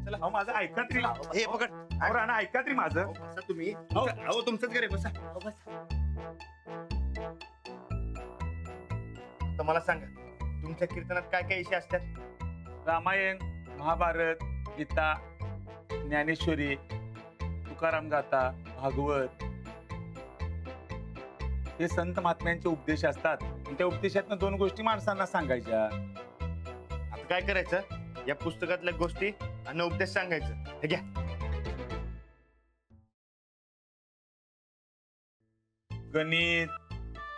चला. अहो माझं ऐका तरी. हे पकड. अहो राणा ऐका तरी माझं. अहो, बसा तुम्ही. अहो तुमचंच घर आहे, बसा. अहो, बसा. आता मला सांगा, तुमच्या कीर्तनात काय काय विषय असतात? रामायण, महाभारत, गीता, ज्ञानेश्वरी, तुकाराम गाथा, भागवत हे संत महात्म्यांचे उपदेश असतात. आणि त्या उपदेशातनं 2 गोष्टी माणसांना सांगायच्या. आता काय करायचं, या पुस्तकातल्या गोष्टी आणि उपदेश सांगायचं. हे घ्या. गणित,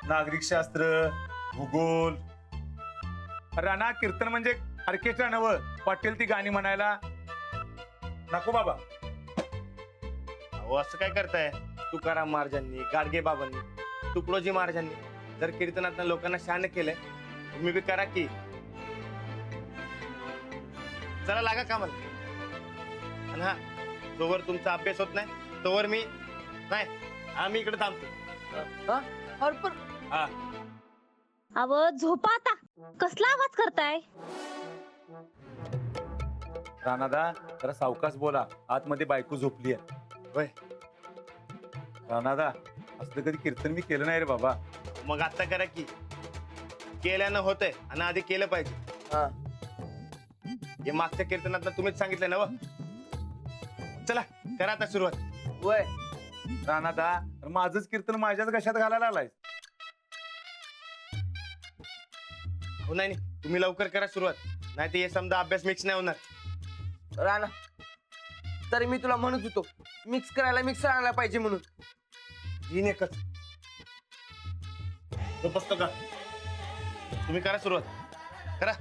नागरिकशास्त्र, भूगोल. राणा कीर्तन म्हणजे ऑर्केस्ट्रा नवं, वाटेल ती गाणी म्हणायला नको बाबा. अहो असं काय करताय? तुकाराम महाराजांनी, गाडगे बाबांनी, तुकडोजी महाराजांनी जर कीर्तनात लोकांना शहाणे केलंय, तुम्ही बी करा की. चला लागा कामाला. आणि हा, तोवर तुमचा अभ्यास होत नाही तोवर मी आम्ही इकडे थांबतो. हा. अव झोपा आता. कसला आवाज करताय? राणादा जरा सावकाश बोला, आतमध्ये बायको झोपली आहे. होय. राणादा असलं कधी कीर्तन मी केलं नाही रे बाबा. मग आता करा की. केल्यानं होतंय आणि आधी केलं पाहिजे. हे मागच्या कीर्तनात तुम्हीच सांगितलं ना. चला करा आता सुरुवात. वय राणादा माझंच कीर्तन माझ्याच घशात घालायला आलाय. हो नाही तुम्ही लवकर करा सुरुवात, नाही तर हे समजा अभ्यास मिक्स नाही होणार. राणा, तरी मी तुला म्हणत होतो मिक्स करायला मिक्सर आणायला पाहिजे म्हणून. तीन एकच. तो पुस्तक का तुम्ही करा सुरुवात करा.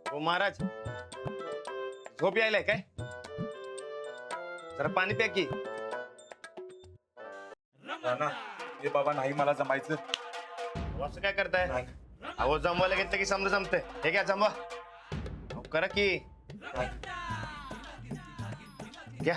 हो महाराज, झोप यायलाय काय? जरा पाणी प्या की. राणा हे बाबा नाही मला जमायचं. अहो, असं काय करताय? अहो जमवायला घेतलं की समजा जमतंय. हे घ्या जमवा. अहो, करा की. घ्या.